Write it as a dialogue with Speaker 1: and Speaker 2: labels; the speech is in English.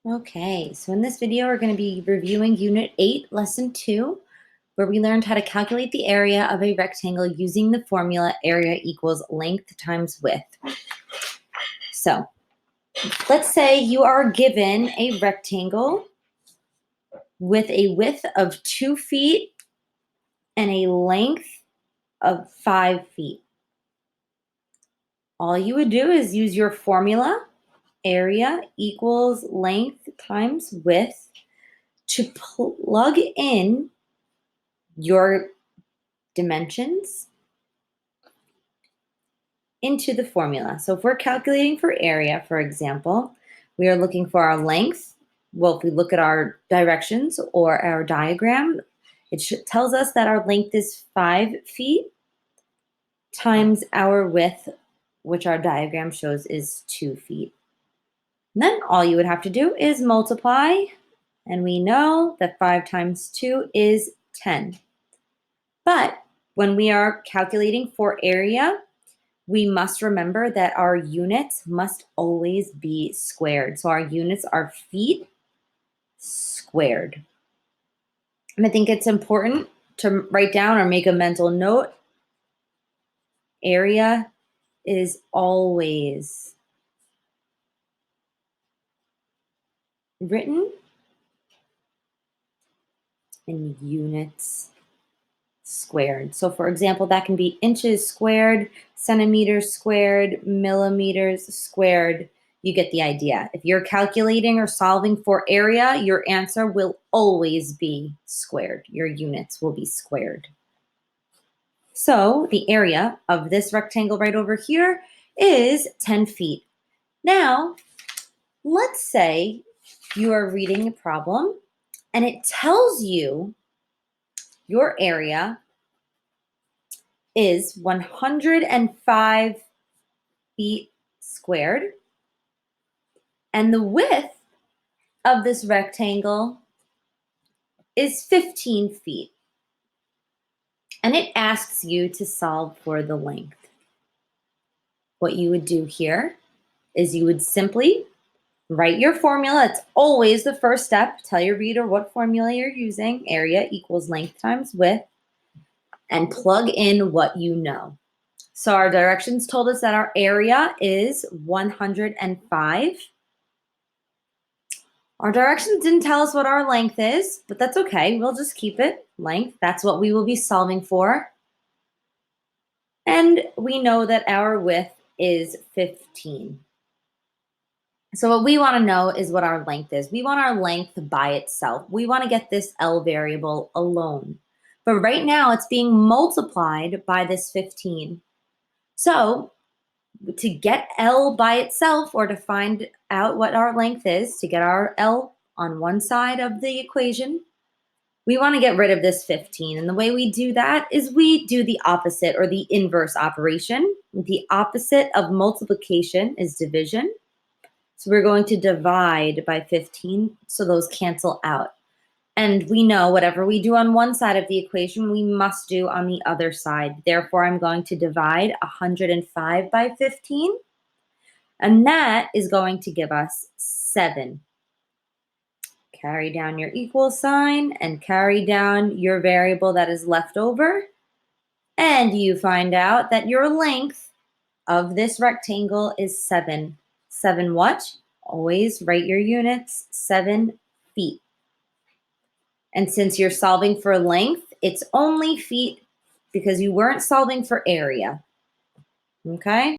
Speaker 1: Okay, so in this video, we're going to be reviewing Unit 8, Lesson 2, where we learned how to calculate the area of a rectangle using the formula area equals length times width. So let's say you are given a rectangle with a width of 2 feet and a length of 5 feet. All you would do is use your formula, area equals length times width, to plug in your dimensions into the formula. So if we're calculating for area, for example, we are looking for our length. Well, if we look at our directions or our diagram, it tells us that our length is 5 feet times our width, which our diagram shows is 2 feet. And then all you would have to do is multiply, and we know that 5 times 2 is 10. But when we are calculating for area, we must remember that our units must always be squared. So our units are feet squared. And I think it's important to write down or make a mental note. Area is always written in units squared. So for example, that can be inches squared, centimeters squared, millimeters squared. You get the idea. If you're calculating or solving for area, your answer will always be squared. Your units will be squared. So the area of this rectangle right over here is 10 feet. Now, let's say you are reading a problem and it tells you your area is 105 feet squared, and the width of this rectangle is 15 feet. And it asks you to solve for the length. What you would do here is you would simply write your formula. It's always the first step. Tell your reader what formula you're using. Area equals length times width, and plug in what you know. So our directions told us that our area is 105. Our directions didn't tell us what our length is, but that's okay. We'll just keep it length. That's what we will be solving for. And we know that our width is 15. So what we want to know is what our length is. We want our length by itself. We want to get this L variable alone. But right now it's being multiplied by this 15. So to get L by itself, or to find out what our length is, to get our L on one side of the equation, we want to get rid of this 15. And the way we do that is we do the opposite, or the inverse operation. The opposite of multiplication is division. So we're going to divide by 15, so those cancel out. And we know whatever we do on one side of the equation, we must do on the other side. Therefore, I'm going to divide 105 by 15, and that is going to give us 7. Carry down your equal sign and carry down your variable that is left over, and you find out that your length of this rectangle is 7. 7 what? Always write your units, 7 feet. And since you're solving for length, it's only feet because you weren't solving for area. Okay?